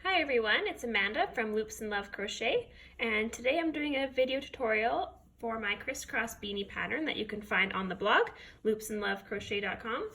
Hi everyone, it's Amanda from Loops and Love Crochet, and today I'm doing a video tutorial for my Criss Cross Beanie pattern that you can find on the blog, loopsandlovecrochet.com.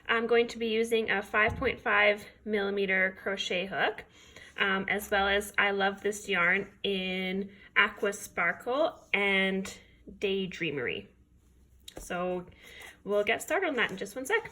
I'm going to be using a 5.5mm crochet hook, as well as I love this yarn in Aqua Sparkle and Daydreamery. So we'll get started on that in just one sec.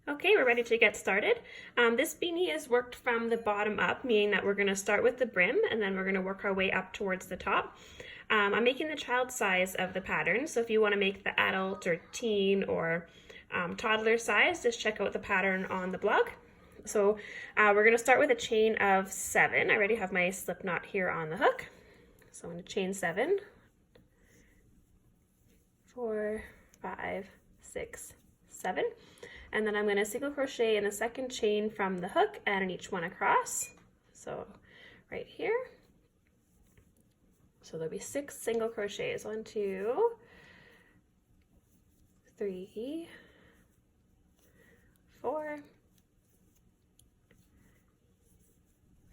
Okay, we're ready to get started. This beanie is worked from the bottom up, meaning that we're going to start with the brim and then we're going to work our way up towards the top. I'm making the child size of the pattern, so if you want to make the adult or teen or toddler size, just check out the pattern on the blog. So we're going to start with a chain of 7. I already have my slip knot here on the hook. So I'm going to chain 7, 4, 5, 6, 7. And then I'm going to single crochet in the second chain from the hook and in each one across. So right here. So there'll be 6 single crochets. 1, 2, 3, 4,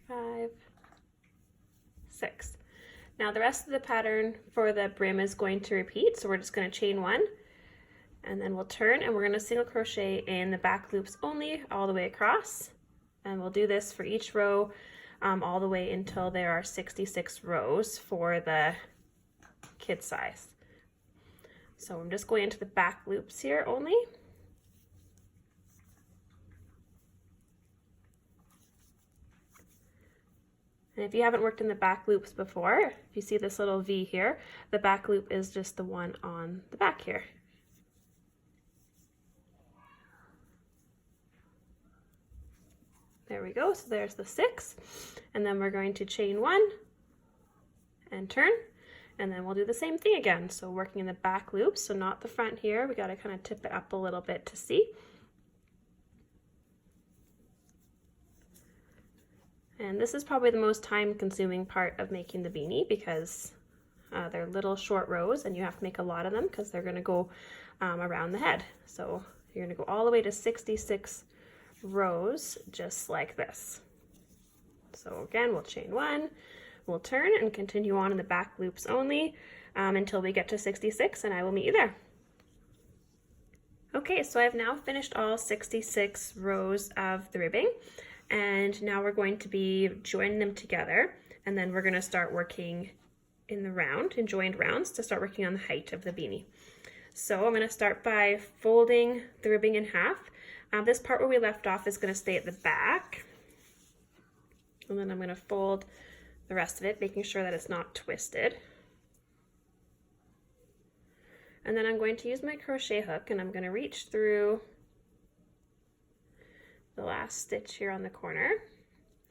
5, 6. Now the rest of the pattern for the brim is going to repeat. So we're just going to chain 1. And then we'll turn and we're going to single crochet in the back loops only all the way across. And we'll do this for each row all the way until there are 66 rows for the kid size. So I'm just going into the back loops here only. And if you haven't worked in the back loops before, if you see this little V here, the back loop is just the one on the back here. There we go, so there's the 6, and then we're going to chain 1 and turn, and then we'll do the same thing again. So working in the back loop, so not the front here, we got to kind of tip it up a little bit to see. And this is probably the most time-consuming part of making the beanie because they're little short rows and you have to make a lot of them because they're going to go around the head. So you're going to go all the way to 66 rows just like this. So again, we'll chain 1, we'll turn and continue on in the back loops only until we get to 66, and I will meet you there. Okay, so I've now finished all 66 rows of the ribbing, and now we're going to be joining them together, and then we're going to start working in the round, in joined rounds, to start working on the height of the beanie. So I'm going to start by folding the ribbing in half. This part where we left off is going to stay at the back, and then I'm going to fold the rest of it, making sure that it's not twisted. And then I'm going to use my crochet hook and I'm going to reach through the last stitch here on the corner,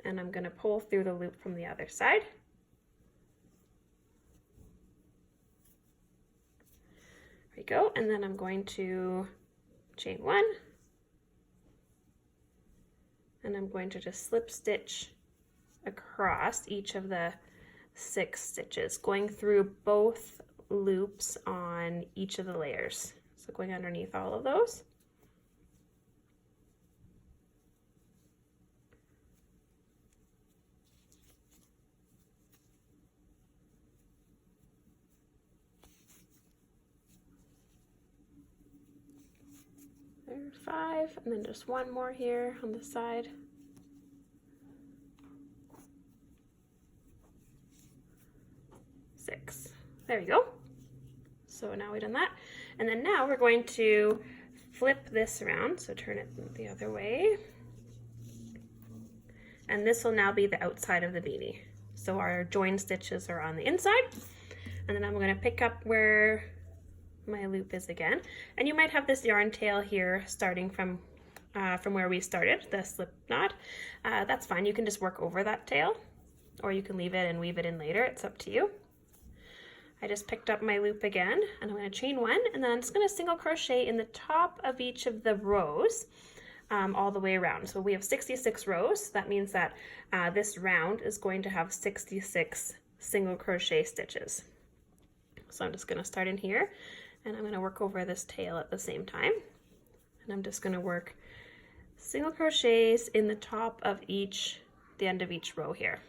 and I'm going to pull through the loop from the other side. There we go, and then I'm going to chain 1. And I'm going to just slip stitch across each of the 6 stitches, going through both loops on each of the layers. So going underneath all of those. There, 5, and then just 1 more here on the side. 6. There we go. So now we've done that. And then now we're going to flip this around, so turn it the other way. And this will now be the outside of the beanie. So our join stitches are on the inside. And then I'm going to pick up where my loop is again, and you might have this yarn tail here starting from where we started, the slip knot. That's fine, you can just work over that tail, or you can leave it and weave it in later, it's up to you. I just picked up my loop again, and I'm going to chain 1, and then I'm just going to single crochet in the top of each of the rows all the way around. So we have 66 rows, that means that this round is going to have 66 single crochet stitches. So I'm just going to start in here, and I'm going to work over this tail at the same time, and I'm just going to work single crochets in the top of the end of each row here.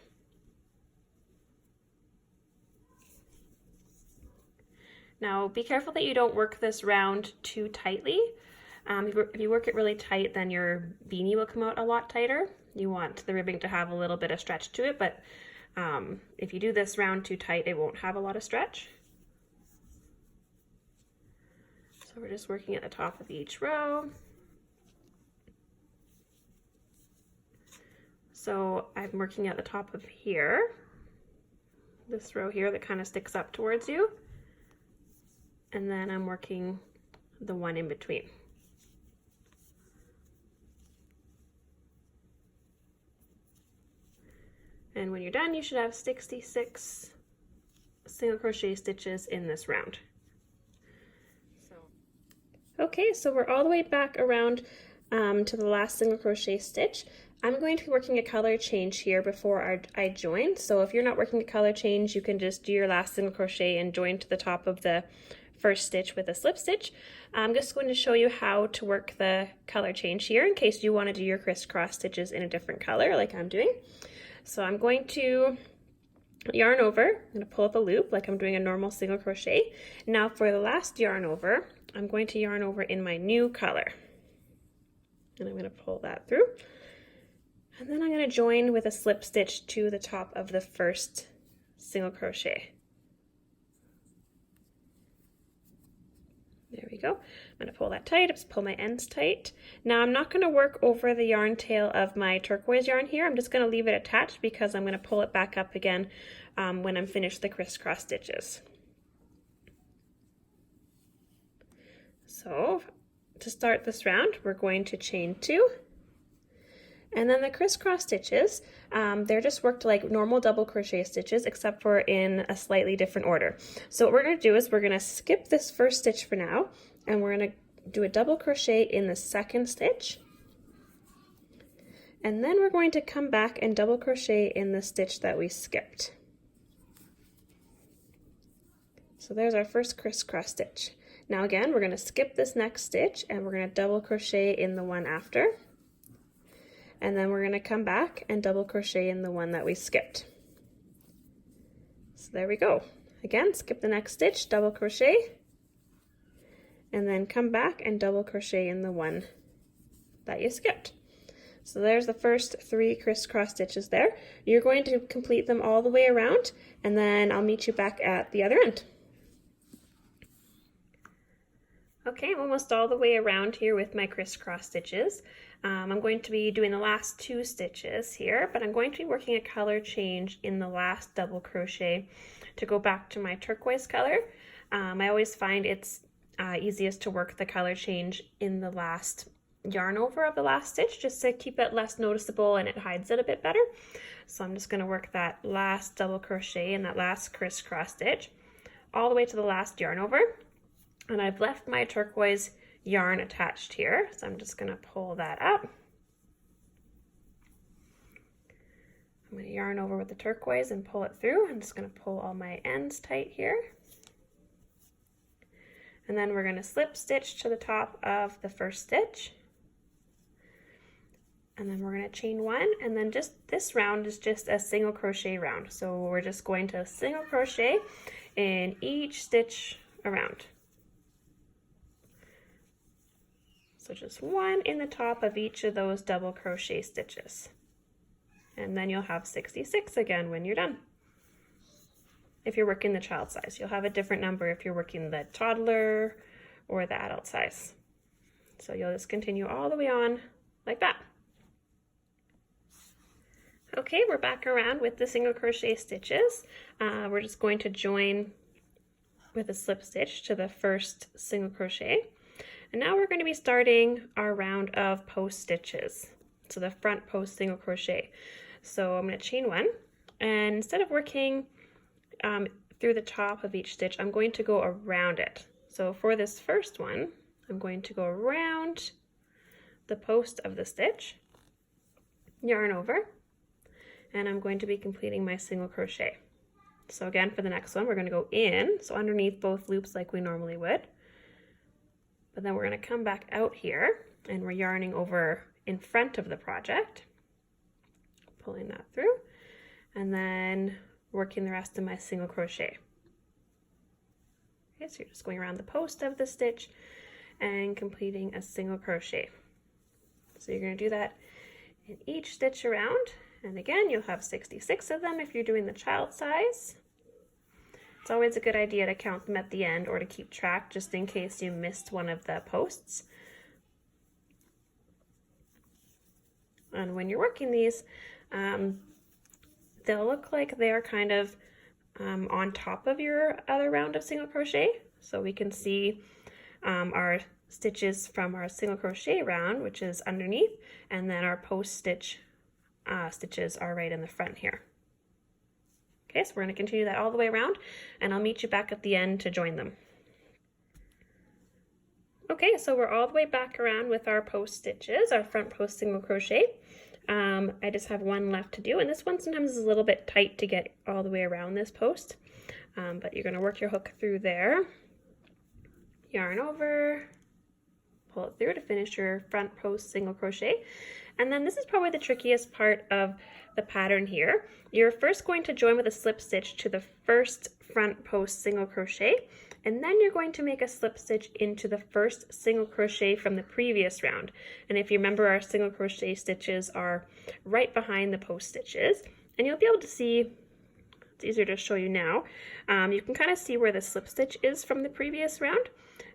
Now be careful that you don't work this round too tightly. If you work it really tight, then your beanie will come out a lot tighter. You want the ribbing to have a little bit of stretch to it, but if you do this round too tight, it won't have a lot of stretch. So we're just working at the top of each row. So I'm working at the top of here, this row here that kind of sticks up towards you. And then I'm working the one in between. And when you're done, you should have 66 single crochet stitches in this round. Okay, so we're all the way back around to the last single crochet stitch. I'm going to be working a color change here before I join. So if you're not working a color change, you can just do your last single crochet and join to the top of the first stitch with a slip stitch. I'm just going to show you how to work the color change here in case you want to do your crisscross stitches in a different color like I'm doing. So I'm going to yarn over, I'm going to pull up a loop like I'm doing a normal single crochet. Now for the last yarn over, I'm going to yarn over in my new color. And I'm going to pull that through. And then I'm going to join with a slip stitch to the top of the first single crochet. There we go. I'm going to pull that tight, just pull my ends tight. Now I'm not going to work over the yarn tail of my turquoise yarn here. I'm just going to leave it attached because I'm going to pull it back up again when I'm finished the crisscross stitches. So to start this round, we're going to chain 2. And then the crisscross stitches, they're just worked like normal double crochet stitches, except for in a slightly different order. So what we're going to do is we're going to skip this first stitch for now, and we're going to do a double crochet in the second stitch. And then we're going to come back and double crochet in the stitch that we skipped. So there's our first crisscross stitch. Now again, we're going to skip this next stitch, and we're going to double crochet in the one after. And then we're going to come back and double crochet in the one that we skipped. So there we go. Again, skip the next stitch, double crochet, and then come back and double crochet in the one that you skipped. So there's the first 3 crisscross stitches there. You're going to complete them all the way around, and then I'll meet you back at the other end. Okay, I'm almost all the way around here with my crisscross stitches. I'm going to be doing the last 2 stitches here, but I'm going to be working a color change in the last double crochet to go back to my turquoise color. I always find it's easiest to work the color change in the last yarn over of the last stitch just to keep it less noticeable and it hides it a bit better. So I'm just going to work that last double crochet in that last crisscross stitch all the way to the last yarn over. And I've left my turquoise yarn attached here, so I'm just going to pull that up. I'm going to yarn over with the turquoise and pull it through. I'm just going to pull all my ends tight here. And then we're going to slip stitch to the top of the first stitch. And then we're going to chain 1, and then just this round is just a single crochet round. So we're just going to single crochet in each stitch around. So just 1 in the top of each of those double crochet stitches. And then you'll have 66 again when you're done. If you're working the child size, you'll have a different number if you're working the toddler or the adult size. So you'll just continue all the way on like that. Okay, we're back around with the single crochet stitches. We're just going to join with a slip stitch to the first single crochet. And now we're going to be starting our round of post stitches. So the front post single crochet. So I'm going to chain 1, and instead of working through the top of each stitch, I'm going to go around it. So for this first one, I'm going to go around the post of the stitch, yarn over, and I'm going to be completing my single crochet. So again, for the next one, we're going to go in, so underneath both loops like we normally would. But then we're going to come back out here, and we're yarning over in front of the project, pulling that through, and then working the rest of my single crochet. Okay, so you're just going around the post of the stitch and completing a single crochet. So you're going to do that in each stitch around, and again you'll have 66 of them if you're doing the child size. It's always a good idea to count them at the end or to keep track just in case you missed one of the posts. And when you're working these, they'll look like they're kind of on top of your other round of single crochet. So we can see our stitches from our single crochet round, which is underneath, and then our post stitch stitches are right in the front here. Okay, so we're going to continue that all the way around, and I'll meet you back at the end to join them. Okay, so we're all the way back around with our post stitches, our front post single crochet. I just have one left to do, and this one sometimes is a little bit tight to get all the way around this post, but you're going to work your hook through there, yarn over, pull it through to finish your front post single crochet. And then this is probably the trickiest part of the pattern here. You're first going to join with a slip stitch to the first front post single crochet, and then you're going to make a slip stitch into the first single crochet from the previous round. And if you remember, our single crochet stitches are right behind the post stitches, and you'll be able to see, it's easier to show you now, you can kind of see where the slip stitch is from the previous round,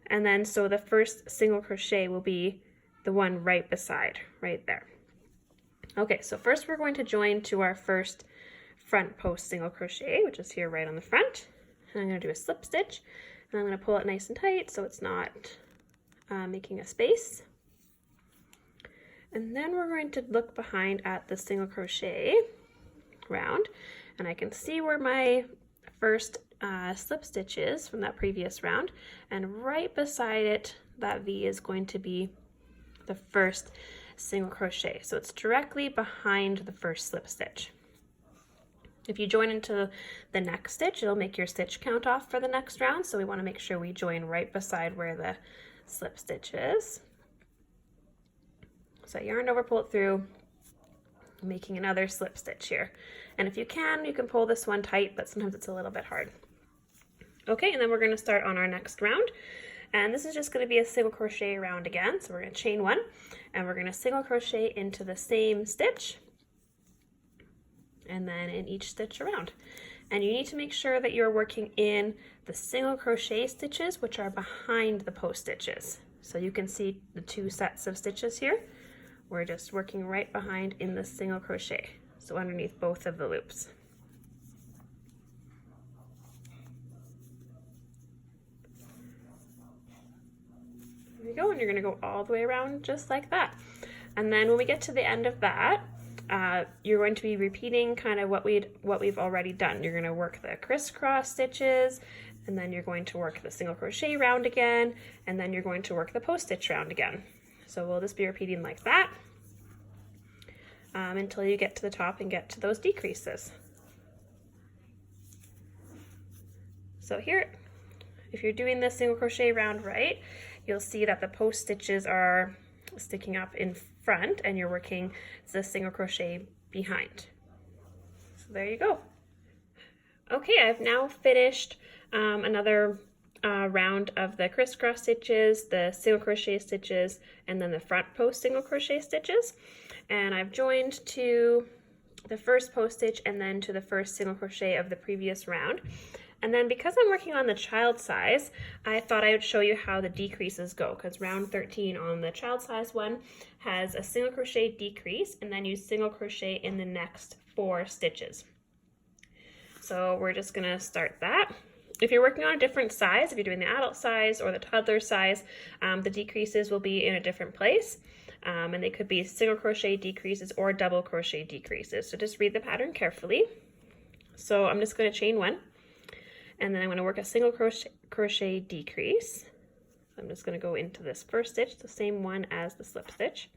and then so the first single crochet will be the one right beside, right there. Okay, so first we're going to join to our first front post single crochet, which is here right on the front. And I'm going to do a slip stitch, and I'm going to pull it nice and tight so it's not making a space. And then we're going to look behind at the single crochet round, and I can see where my first slip stitch is from that previous round, and right beside it, that V is going to be the first single crochet. So it's directly behind the first slip stitch. If you join into the next stitch, it'll make your stitch count off for the next round, so we want to make sure we join right beside where the slip stitch is. So yarn over, pull it through, making another slip stitch here. And if you can pull this one tight, but sometimes it's a little bit hard. Okay, and then we're going to start on our next round. And this is just going to be a single crochet round again. So we're going to chain one, and we're going to single crochet into the same stitch, and then in each stitch around. And you need to make sure that you're working in the single crochet stitches, which are behind the post stitches. So you can see the two sets of stitches here. We're just working right behind in the single crochet, so underneath both of the loops. There you go, and you're going to go all the way around just like that. And then when we get to the end of that, you're going to be repeating kind of what we've already done. You're going to work the crisscross stitches, and then you're going to work the single crochet round again, and then you're going to work the post stitch round again. So we'll just be repeating like that until you get to the top and get to those decreases. So here, if you're doing the single crochet round right, you'll see that the post stitches are sticking up in front and you're working the single crochet behind. So there you go. Okay, I've now finished another round of the crisscross stitches, the single crochet stitches, and then the front post single crochet stitches. And I've joined to the first post stitch and then to the first single crochet of the previous round. And then because I'm working on the child size, I thought I would show you how the decreases go, because round 13 on the child size one has a single crochet decrease, and then you single crochet in the next 4 stitches. So we're just gonna start that. If you're working on a different size, if you're doing the adult size or the toddler size, the decreases will be in a different place. And they could be single crochet decreases or double crochet decreases. So just read the pattern carefully. So I'm just going to chain one, and then I'm going to work a single crochet decrease. I'm just going to go into this first stitch, the same one as the slip stitch.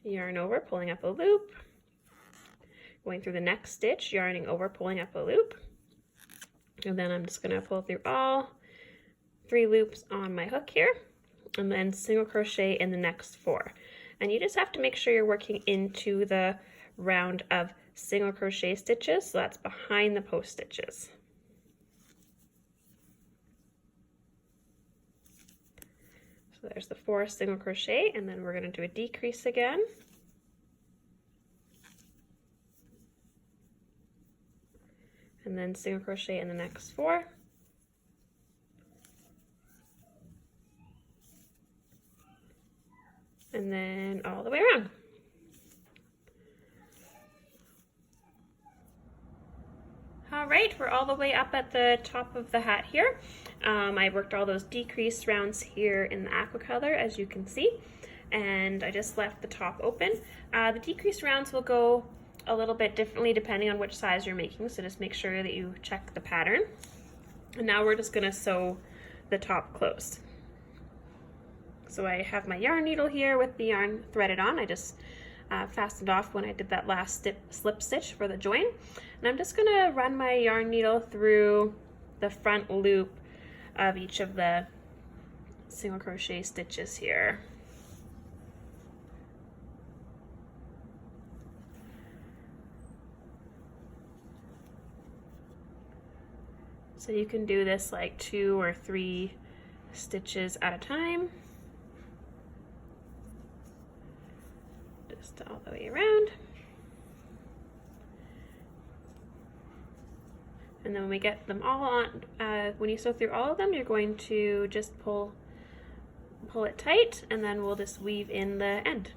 Yarn over, pulling up a loop. Going through the next stitch, yarning over, pulling up a loop. And then I'm just going to pull through all 3 loops on my hook here. and then single crochet in the next 4. And you just have to make sure you're working into the round of single crochet stitches, so that's behind the post stitches. So there's the 4 single crochet, and then we're going to do a decrease again. And then single crochet in the next 4. And then all the way around. All right, we're all the way up at the top of the hat here. I worked all those decrease rounds here in the aqua color, as you can see, and I just left the top open. The decrease rounds will go a little bit differently depending on which size you're making, so just make sure that you check the pattern. And now we're just gonna sew the top closed. So I have my yarn needle here with the yarn threaded on. I just fastened off when I did that last slip stitch for the join. And I'm just gonna run my yarn needle through the front loop of each of the single crochet stitches here. So you can do this like 2 or 3 stitches at a time. Just all the way around. And then when we get them all on, when you sew through all of them, you're going to just pull it tight, and then we'll just weave in the end.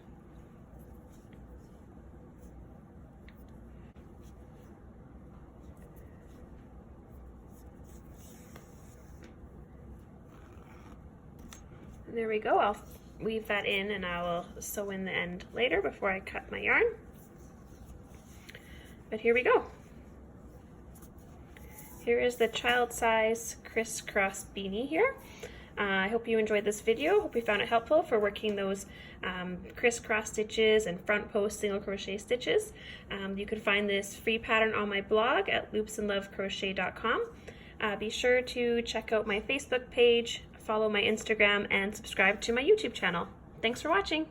And there we go. I'll weave that in and I will sew in the end later before I cut my yarn. But here we go. Here is the child size Criss Cross Beanie here. I hope you enjoyed this video. Hope you found it helpful for working those crisscross stitches and front post single crochet stitches. You can find this free pattern on my blog at loopsandlovecrochet.com. Be sure to check out my Facebook page, follow my Instagram, and subscribe to my YouTube channel. Thanks for watching.